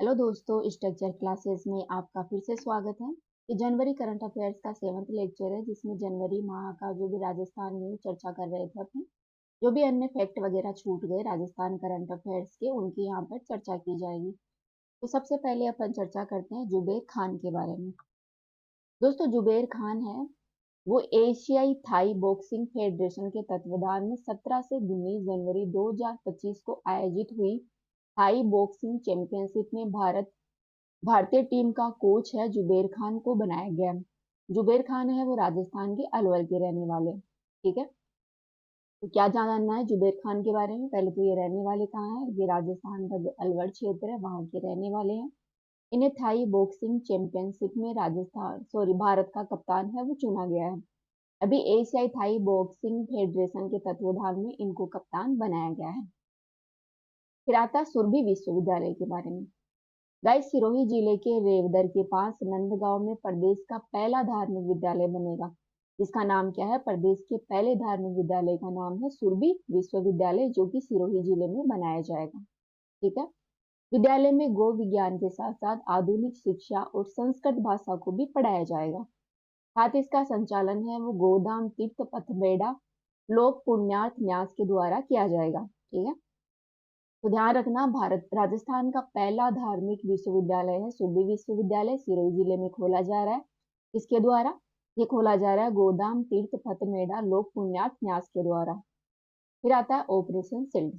Hello दोस्तों, structure classes में आपका फिर से स्वागत है। ये जनवरी करंट अफेयर्स का 7th लेक्चर है, जिसमें जनवरी माह का जो भी राजस्थान में चर्चा कर रहे थे अपने, जो भी अन्य फैक्ट वगैरह छूट गए राजस्थान करंट अफेयर्स के, उनकी यहाँ पर चर्चा की जाएगी। तो सबसे पहले अपन चर्चा करते हैं जुबेर खान के बारे में। दोस्तों, जुबेर खान है वो एशियाई थाई बॉक्सिंग फेडरेशन के तत्वाधान में 17 से 19 जनवरी 2025 को आयोजित हुई थाई बॉक्सिंग चैंपियनशिप में भारतीय टीम का कोच है जुबेर खान को बनाया गया। जुबेर खान है वो राजस्थान के अलवर के रहने वाले। ठीक है, तो क्या जानना है जुबेर खान के बारे में? पहले तो ये रहने वाले कहाँ है? ये राजस्थान का जो अलवर क्षेत्र है वहां के रहने वाले हैं। इन्हें थाई बॉक्सिंग चैंपियनशिप में भारत का कप्तान है वो चुना गया है। अभी एशियाई थाई बॉक्सिंग फेडरेशन के तत्वाधान में इनको कप्तान बनाया गया है। फिर आता है सुरभि विश्वविद्यालय के बारे में। गाइस, सिरोही जिले के रेवदर के पास नंदगांव में प्रदेश का पहला धार्मिक विद्यालय बनेगा, जिसका नाम क्या है? प्रदेश के पहले धार्मिक विद्यालय का नाम है सुरभि विश्वविद्यालय, जो कि सिरोही जिले में बनाया जाएगा। ठीक है, विद्यालय में गो विज्ञान के साथ साथ आधुनिक शिक्षा और संस्कृत भाषा को भी पढ़ाया जाएगा। साथ ही इसका संचालन है वो गोधाम तीर्थ पथबेड़ा लोक पुण्यार्थ न्यास के द्वारा किया जाएगा। ठीक है, तो ध्यान रखना, भारत राजस्थान का पहला धार्मिक विश्वविद्यालय है सुरभि विश्वविद्यालय, सिरोही जिले में खोला जा रहा है। किसके द्वारा ये खोला जा रहा है? गोदाम तीर्थ पथमेड़ा लोक पुण्यार्थ न्यास के द्वारा। फिर आता है ऑपरेशन सिल्ड।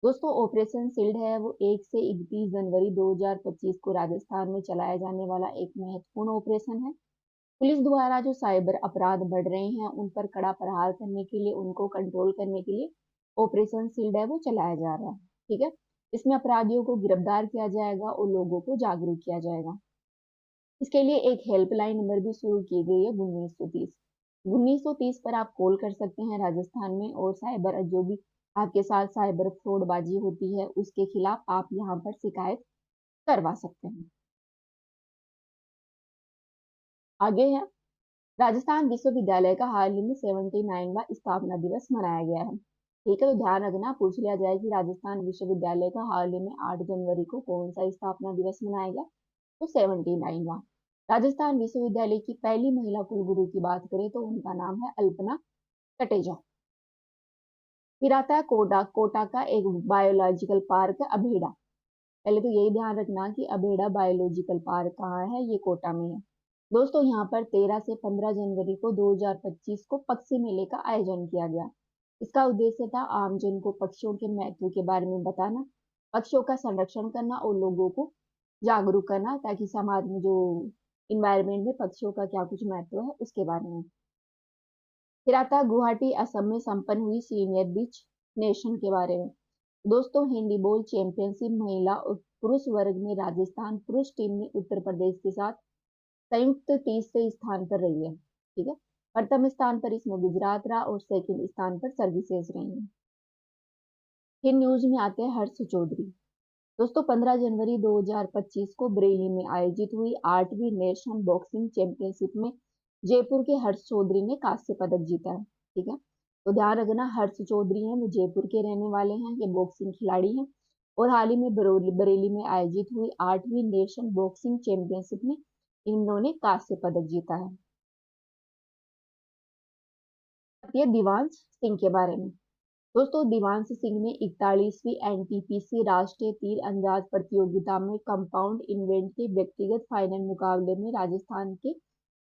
दोस्तों, ऑपरेशन सिल्ड है वो 1 से 31 जनवरी 2025 को राजस्थान में चलाया जाने वाला एक महत्वपूर्ण ऑपरेशन है। पुलिस द्वारा जो साइबर अपराध बढ़ रहे हैं उन पर कड़ा प्रहार करने के लिए, उनको कंट्रोल करने के लिए ऑपरेशन शील्ड है वो चलाया जा रहा है। ठीक है, इसमें अपराधियों को गिरफ्तार किया जाएगा और लोगों को जागरूक किया जाएगा। इसके लिए एक हेल्पलाइन नंबर भी शुरू की गई है 1930। 1930 पर आप कॉल कर सकते हैं राजस्थान में, और साइबर जो भी आपके साथ साइबर फ्रॉडबाजी होती है उसके खिलाफ आप यहाँ पर शिकायत करवा सकते हैं। आगे है, राजस्थान विश्वविद्यालय का हाल ही में 79वां स्थापना दिवस मनाया गया है। ठीक है, तो ध्यान रखना, पूछ लिया जाए कि राजस्थान विश्वविद्यालय का हाल ही में 8 जनवरी को कौन सा स्थापना दिवस मनाया गया, तो 79वां। राजस्थान विश्वविद्यालय की पहली महिला कुलगुरु की बात करें तो उनका नाम है अल्पना कटेजा। फिर आता है कोटा। कोटा का एक बायोलॉजिकल पार्क है अभेड़ा। पहले तो यही ध्यान रखना कि अभेड़ा बायोलॉजिकल पार्क कहाँ है, ये कोटा में है। दोस्तों, यहाँ पर 13 से 15 जनवरी को 2025 को पक्षी मेले का आयोजन किया गया। इसका उद्देश्य था आमजन को पक्षियों के महत्व के बारे में बताना, पक्षियों का संरक्षण करना और लोगों को जागरूक करना, ताकि समाज में जो इन्वायरमेंट में पक्षियों का क्या कुछ महत्व है उसके बारे में। फिर आता है गुवाहाटी असम में संपन्न हुई सीनियर बीच नेशन के बारे में। दोस्तों, हैंडबॉल चैंपियनशिप महिला और पुरुष वर्ग में राजस्थान पुरुष टीम ने उत्तर प्रदेश के साथ संयुक्त तीसरे स्थान पर रही है। ठीक है, प्रथम स्थान पर इसमें गुजरात रहा और सेकंड स्थान पर सर्विसेज रही है। फिर न्यूज में आते हैं हर्ष चौधरी। दोस्तों, 15 जनवरी 2025 को बरेली में आयोजित हुई 8वीं नेशनल बॉक्सिंग चैंपियनशिप में जयपुर के हर्ष चौधरी ने कांस्य पदक जीता है। ठीक है, तो ध्यान रखना, हर्ष चौधरी हैं वो जयपुर के रहने वाले हैं, ये बॉक्सिंग खिलाड़ी हैं, और हाल ही में बरेली में आयोजित हुई 8वीं नेशनल बॉक्सिंग चैंपियनशिप में इन्होंने कांस्य पदक जीता है। ये दिवांश सिंह के बारे में। दोस्तों, दिवांश सिंह ने 41वीं एनटीपीसी राष्ट्रीय तीर अंदाज प्रतियोगिता में कंपाउंड इवेंट के व्यक्तिगत फाइनल मुकाबले में राजस्थान के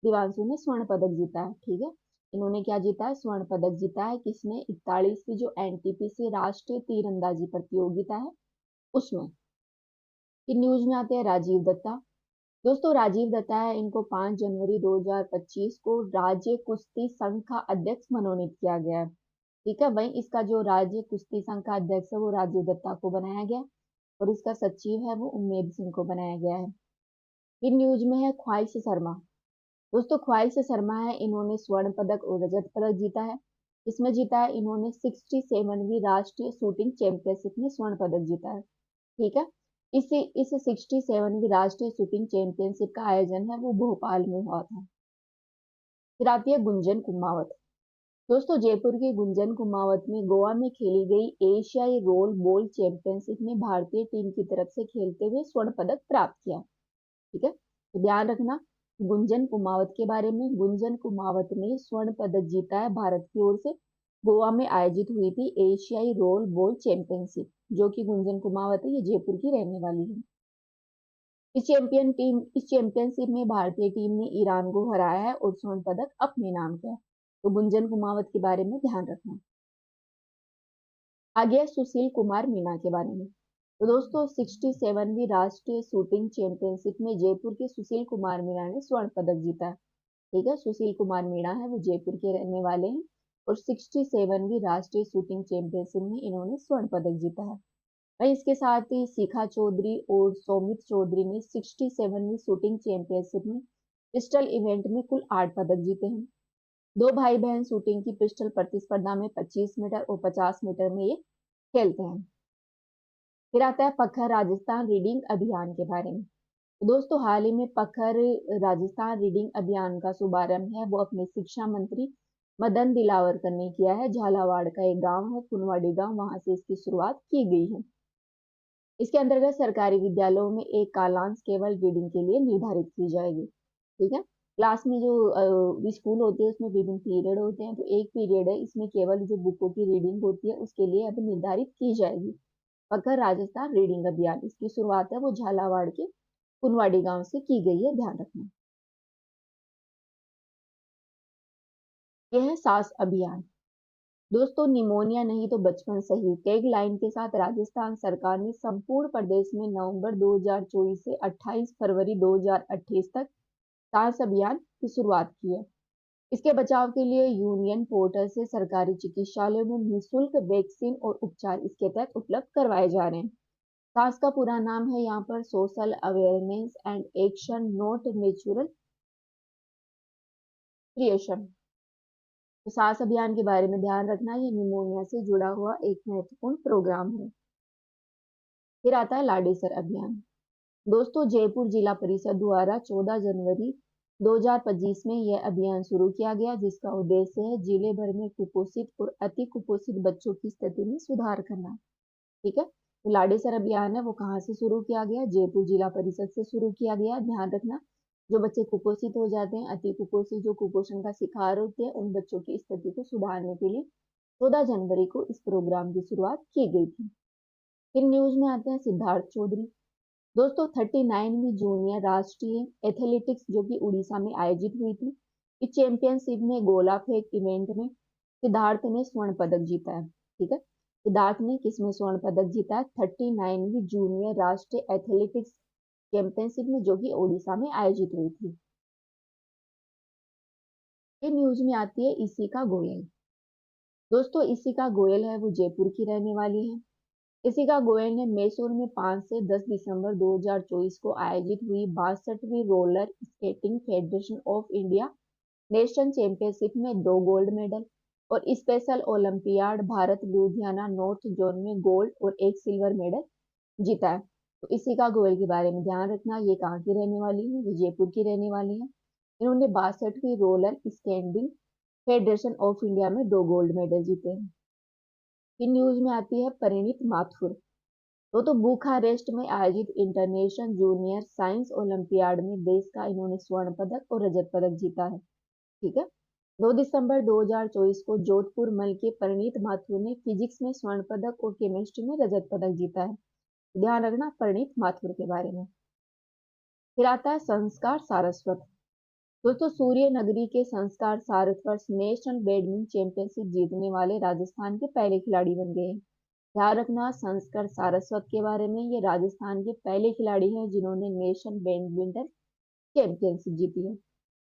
दिवांशु ने स्वर्ण पदक जीता है। ठीक है, इन्होंने क्या जीता है? स्वर्ण पदक जीता है। किसने? 41वीं जो एनटीपीसी राष्ट्रीय तीरंदाजी प्रतियोगिता है उसमें। फिर न्यूज में आते हैं राजीव दत्ता। दोस्तों, राजीव दत्ता है, इनको 5 जनवरी 2025 को राज्य कुश्ती संघ का अध्यक्ष मनोनीत किया गया है। ठीक है, वहीं इसका जो राज्य कुश्ती संघ का अध्यक्ष है वो राजीव दत्ता को बनाया गया, और इसका सचिव है वो उम्मेद सिंह को बनाया गया है। फिर न्यूज में है ख्वाहिश शर्मा। दोस्तों, ख्वाहिश शर्मा है, इन्होंने स्वर्ण पदक और रजत पदक जीता है। इसमें जीता है इन्होंने 67वीं राष्ट्रीय शूटिंग चैंपियनशिप में स्वर्ण पदक जीता है। ठीक है, इस 67वीं राष्ट्रीय शूटिंग चैंपियनशिप का आयोजन है वो भोपाल में हुआ था। फिर आती है गुंजन कुमावत। दोस्तों जयपुर के गुंजन कुमावत में गोवा में खेली गई एशियाई रोल बॉल चैंपियनशिप में भारतीय टीम की तरफ से खेलते हुए स्वर्ण पदक प्राप्त किया। ठीक है, तो ध्यान रखना गुंजन कुमावत के बारे में। गुंजन कुमावत ने स्वर्ण पदक जीता है भारत की ओर से। गोवा में आयोजित हुई थी एशियाई रोल बॉल चैंपियनशिप। जो कि गुंजन कुमावत है, ये जयपुर की रहने वाली है। इस चैंपियनशिप में भारतीय टीम ने ईरान को हराया है और स्वर्ण पदक अपने नाम किया। तो गुंजन कुमावत के बारे में ध्यान रखना। आगे सुशील कुमार मीणा के बारे में। तो दोस्तों 67वीं राष्ट्रीय शूटिंग चैंपियनशिप में जयपुर के सुशील कुमार मीणा ने स्वर्ण पदक जीता है। ठीक है, सुशील कुमार मीणा है, वो जयपुर के रहने वाले हैं और 67वीं राष्ट्रीय शूटिंग चैंपियनशिप में इन्होंने स्वर्ण पदक जीता है। वहीं इसके साथ ही शिखा चौधरी और सौमित चौधरी ने 67वीं शूटिंग चैंपियनशिप में पिस्टल इवेंट में कुल 8 पदक जीते हैं। दो भाई बहन शूटिंग की पिस्टल प्रतिस्पर्धा में 25 मीटर और 50 मीटर में ये खेलते हैं। फिर आता है पखर राजस्थान रीडिंग अभियान के बारे में। तो दोस्तों हाल ही में पखर राजस्थान रीडिंग अभियान का शुभारंभ है वो अपने शिक्षा मंत्री मदन दिलावरकर ने किया है। झालावाड़ का एक गांव है कुनवाड़ी गांव, वहां से इसकी शुरुआत की गई है। इसके अंतर्गत सरकारी विद्यालयों में एक कालांश केवल रीडिंग के लिए निर्धारित की जाएगी। ठीक है, क्लास में जो स्कूल होती है उसमें विभिन्न पीरियड होते हैं, तो एक पीरियड है इसमें केवल जो बुकों की रीडिंग होती है उसके लिए अब निर्धारित की जाएगी। पखर राजस्थान रीडिंग अभियान, इसकी शुरुआत है वो झालावाड़ के कुनवाड़ी गांव से की गई है, ध्यान रखना। यह है सास अभियान। दोस्तों निमोनिया नहीं तो बचपन सही टैग लाइन के साथ राजस्थान सरकार ने संपूर्ण प्रदेश में नवंबर 2024 से 28 फरवरी 2028 तक सास अभियान की शुरुआत की है। इसके बचाव के लिए यूनियन पोर्टल से सरकारी चिकित्सालयों में निःशुल्क वैक्सीन और उपचार इसके तहत उपलब्ध करवाए जा रहे हैं। सास का पूरा नाम है यहाँ पर social awareness and action not natural creation. तो सास अभियान के बारे में ध्यान रखना, ये निमोनिया से जुड़ा हुआ एक महत्वपूर्ण प्रोग्राम है। फिर आता है लाडेसर अभियान। दोस्तों जयपुर जिला परिषद द्वारा 14 जनवरी 2025 में यह अभियान शुरू किया गया, जिसका उद्देश्य है जिले भर में कुपोषित और अति कुपोषित बच्चों की स्थिति में सुधार करना। ठीक है, तो लाडेसर अभियान है वो कहाँ से शुरू किया गया? जयपुर जिला परिषद से शुरू किया गया। ध्यान रखना जो बच्चे कुपोषित हो जाते हैं, अति कुपोषित जो कुपोषण का शिकार होते हैं, उन बच्चों की स्थिति को सुधारने के लिए 14 जनवरी को इस प्रोग्राम की शुरुआत की गई थी। फिर न्यूज में आते हैं सिद्धार्थ चौधरी। दोस्तों 39वीं जूनियर राष्ट्रीय एथलेटिक्स जो कि उड़ीसा में आयोजित हुई थी, इस चैंपियनशिप में गोला फेंक इवेंट में सिद्धार्थ ने स्वर्ण पदक जीता है। ठीक है, सिद्धार्थ ने किसमें स्वर्ण पदक जीता है? 39वीं जूनियर राष्ट्रीय एथलेटिक्स चैंपियनशिप में जो कि उड़ीसा में आयोजित हुई थी। ये न्यूज में आती है इशिका गोयल। दोस्तों इशिका गोयल है वो जयपुर की रहने वाली है। इशिका गोयल ने मैसूर में 5 से 10 दिसंबर 2024 को आयोजित हुई 62वीं roller skating federation of India national championship में 2 गोल्ड मेडल और special olympiad Bharat Ludhiana north zone में गोल्ड और 1 सिल्वर मेडल जीता है। तो इशिका गोयल के बारे में ध्यान रखना, ये कहाँ की रहने वाली है? ये जयपुर की रहने वाली है। इन्होंने 62वीं roller skating federation of India में 2 गोल्ड मेडल जीते हैं। फिर न्यूज में आती है परिणीत माथुर। तो बुखारेस्ट में आयोजित इंटरनेशनल जूनियर साइंस ओलंपियाड में देश का इन्होंने स्वर्ण पदक और रजत पदक जीता है। ठीक है, 2 दिसंबर 2024 को जोधपुर मल के परिणीत माथुर ने फिजिक्स में स्वर्ण पदक और केमिस्ट्री में रजत पदक जीता है। ध्यान रखना परिणीत माथुर के बारे में। फिर आता है संस्कार सारस्वत। दोस्तों सूर्य नगरी के संस्कार सारस्वत नेशनल बैडमिंटन चैंपियनशिप जीतने वाले राजस्थान के पहले खिलाड़ी बन गए हैं। ध्यान रखना संस्कार सारस्वत के बारे में, ये राजस्थान के पहले खिलाड़ी हैं जिन्होंने नेशनल बैडमिंटन चैंपियनशिप जीती है।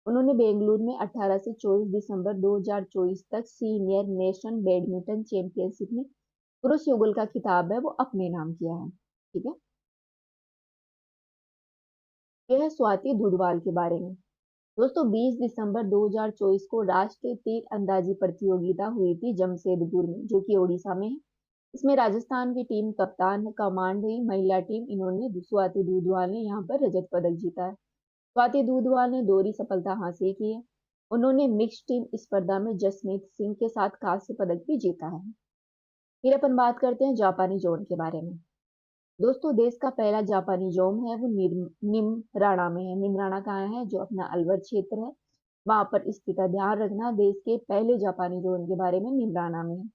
उन्होंने बेंगलुरु में 18 से 24 दिसंबर 2024 तक सीनियर नेशनल बैडमिंटन चैंपियनशिप में पुरुष युगल का खिताब है वो अपने नाम किया है। ठीक है, यह है स्वाति दुधवाल के बारे में। दोस्तों 20 दिसंबर 2024 को राष्ट्रीय तीर अंदाजी प्रतियोगिता हुई थी जमशेदपुर में जो कि ओडिशा में है। इसमें राजस्थान की टीम कप्तान कमांड हुई महिला टीम, इन्होंने स्वाति दुधवाल ने यहाँ पर रजत पदक जीता है। स्वाति दुधवाल ने दोहरी सफलता हासिल की है। उन्होंने मिक्स्ड टीम स्पर्धा में जसमीत सिंह के साथ कांस्य पदक भी जीता है। फिर अपन बात करते हैं जापानी जोन के बारे में। दोस्तों, देश का पहला जापानी जोन है वो निमराणा में है। निमराणा कहाँ है? जो अपना अलवर क्षेत्र है वहां पर स्थित है। ध्यान रखना, देश के पहले जापानी जोन के बारे में निमराना में है,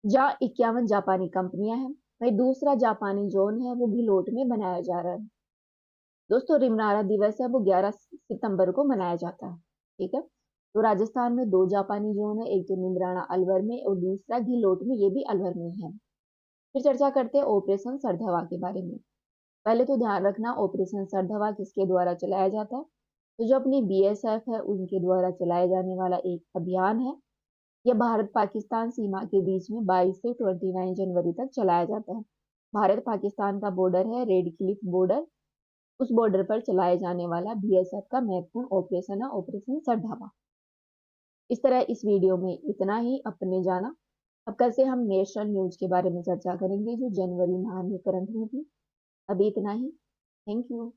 जहाँ 51 जापानी कंपनियां हैं। वही दूसरा जापानी जोन है वो भिलोट में बनाया जा रहा है। दोस्तों, रिमनारा दिवस है वो 11 सितंबर को मनाया जाता है। ठीक है। तो राजस्थान में दो जापानी जोन है, एक तो निमराना अलवर में और दूसरा घिलोट में, ये भी अलवर में है। फिर चर्चा करते हैं ऑपरेशन सरधवा के बारे में। पहले तो ध्यान रखना, ऑपरेशन सरधवा किसके द्वारा चलाया जाता है? तो जो अपनी बीएसएफ है उनके द्वारा चलाया जाने वाला एक अभियान है। यह भारत पाकिस्तान सीमा के बीच में 22 से 29 जनवरी तक चलाया जाता है। भारत पाकिस्तान का बॉर्डर है रेड क्लिफ बॉर्डर, उस बॉर्डर पर चलाए जाने वाला बीएसएफ का महत्वपूर्ण ऑपरेशन है ऑपरेशन सरधावा। इस तरह इस वीडियो में इतना ही अपने जाना। अब कल से हम नेशनल न्यूज के बारे में चर्चा करेंगे जो जनवरी माह में करंट में थी। अभी इतना ही। Thank you.